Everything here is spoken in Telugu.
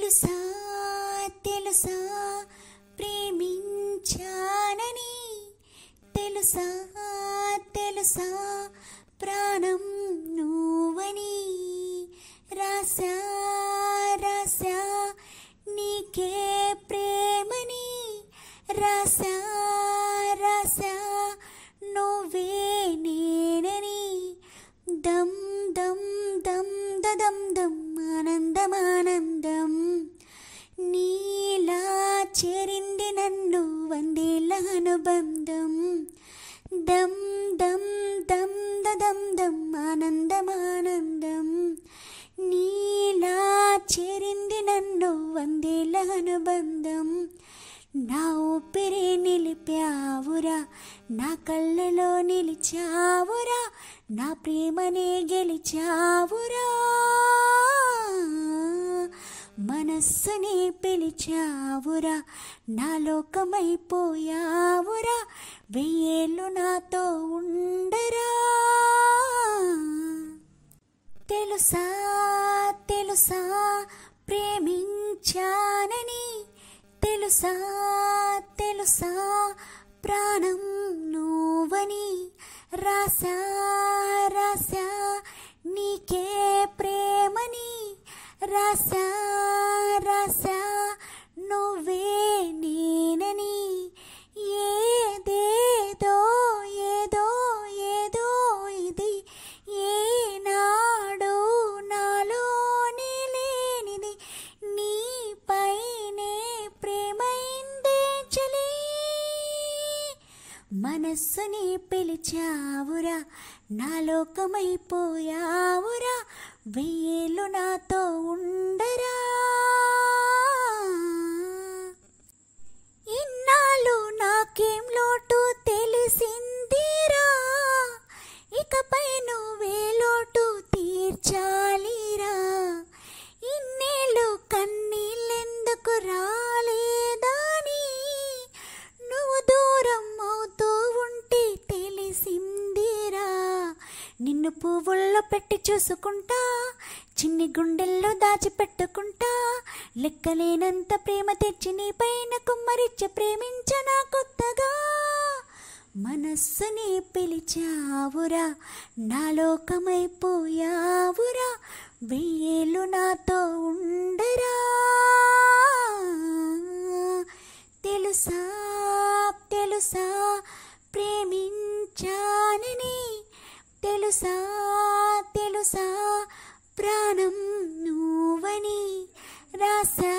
తెలుసా తెలుసా ప్రేమించానని, తెలుసా తెలుసా ప్రాణం నువ్వని, రాసా రాసా నీకే ప్రేమని, రాసా రాసా నువ్వే నేనని. దమ్ దమ్ దమ్ దదం దమ్ ఆనందమానందం, నీలా చేరింది నన్ను వందేళ్ళ అనుబంధం. దమ్ దమ్ దమ్ దదం దమ్ ఆనందమానందం, నీలా చేరింది నన్ను వందేళ్ళ అనుబంధం. నా ఊపిరి నిలిపావురా, నా కళ్ళలో నిలిచావురా, నా ప్రేమనే గెలిచావురా. మనస్సుని పిలిచావురా, నా లోకమైపోయావురా, వెయ్యేళ్ళు నాతో ఉండరా. తెలుసా తెలుసా ప్రేమించానని, తెలుసా తెలుసా ప్రాణం నువ్వని, రాసా రాసా నీకే ప్రేమని, రాసా రాసా నువ్వే నేనని. ఏదేదో ఏదో ఏదో ఇది ఏనాడు నాలోనే లేనిది, నీపైనే ప్రేమైందే చలి. మనస్సుని పిలిచావురా, నా లోకమైపోయావురా, వెయ్యేళ్ళు నాతో ఉండరా. ఇన్నాళ్ళు నాకేం లోటు తెలిసిందిరా, ఇకపై నువ్వే లోటు తీర్చాలిరా. ఇన్నేళ్ళు కన్నీళ్ళెందుకు రాలేదని, నువ్వు దూరం అవుతూ ఉంటే తెలిసిందిరా. నిన్ను పువ్వుల్లో పెట్టి చూసుకుంటా, చిన్ని గుండెల్లో దాచిపెట్టుకుంటా, లెక్కలేనంత ప్రేమ తెచ్చి నీ పైన కుమ్మరిచ్చ ప్రేమించనా కొత్తగా. మనస్సుని పిలిచావురా, నా లోకమైపోయావురా, వెయ్యేళ్ళు నాతో ఉండరా. తెలుసా తెలుసా ప్రేమించానని, తెలుసా తెలుసా ప్రాణం నువ్వని, రాసా